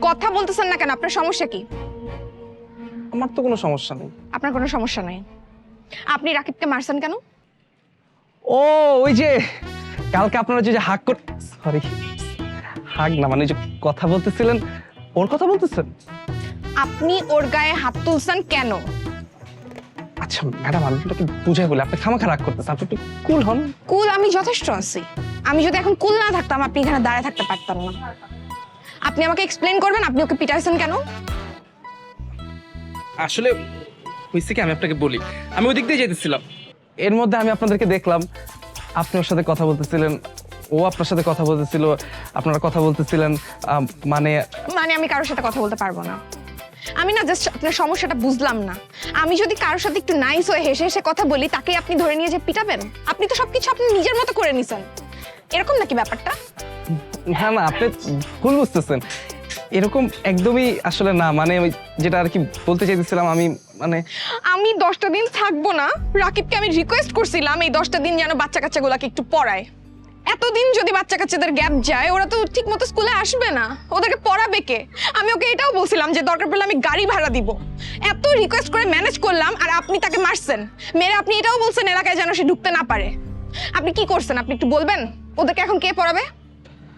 কথা বলতেছেন না কেন? আপনার সমস্যা কি? আমার তো কোনো সমস্যা নেই। আপনার কোনো সমস্যা নাই। আপনি রাকিবকে মারছেন কেন? ও ওই যে কালকে আপনারা যে হাগ সরি, হাগ না মানে যে কথা বলতেছিলেন, ওর কথা বলতেছেন? আপনি ওর গায়ে হাত তুলছেন কেন? আচ্ছা ম্যাডাম, আমি আপনাকে বুঝাই বলি, আপনি খামাখা রাগ করতেছেন, আপনি একটু কুল হন। কুল আমি যথেষ্ট আছি। আমি যদি এখন কুল না থাকতাম আপনি এখানে দাঁড়ায় থাকতে পারতাম না। আপনি আমাকে এক্সপ্লেইন করবেন আপনি ওকে পিটাইছেন কেন? আসলে হয়েছে কি, আমি আপনাকে বলি, আমি ওই দিক দিয়ে যেতেছিলাম, এর মধ্যে আমি আপনাদেরকে দেখলাম, আপনি ওর সাথে কথা বলতেছিলেন, ও আপনার সাথে কথা বলতেছিল, আপনারা কথা বলতেছিলেন, মানে মানে আমি কারোর সাথে কথা বলতে পারবো না। আমি না জাস্ট আপনার সমস্যাটা বুঝলাম না। আমি যদি কারোর সাথে একটু নাইস হয়ে হেসে হেসে কথা বলি তাকেই আপনি ধরে নিয়ে যে পিটাবেন? আপনি তো সবকিছু আপনি নিজের মতো করে নিছেন। এরকম নাকি ব্যাপারটা? না না, আপনি ভুল বুঝতেছেন, এরকম একদমই আসলে না, মানে ওই যেটা আর কি বলতে চাইতেছিলাম আমি, মানে আমি 10টা দিন থাকবো না। রাকিবকে আমি রিকোয়েস্ট করছিলাম এই 10টা দিন যেন বাচ্চা কাচ্চাগুলোকে একটু পড়ায়। এতদিন যদি বাচ্চা কাচ্চাদের গ্যাপ যায় ওরা তো ঠিক মতো স্কুলে আসবে না, ওদেরকে পড়াবে কে? আমি ওকে এটাও বলছিলাম যে দরকার পড়লে আমি গাড়ি ভাড়া দিব। এত রিকোয়েস্ট করে ম্যানেজ করলাম আর আপনি তাকে মারছেন। মেরে আপনি এটাও বলছেন এলাকায় যেন সে ঢুকতে না পারে। আপনি কি করছেন আপনি একটু বলবেন? ওদেরকে এখন কে পড়াবে?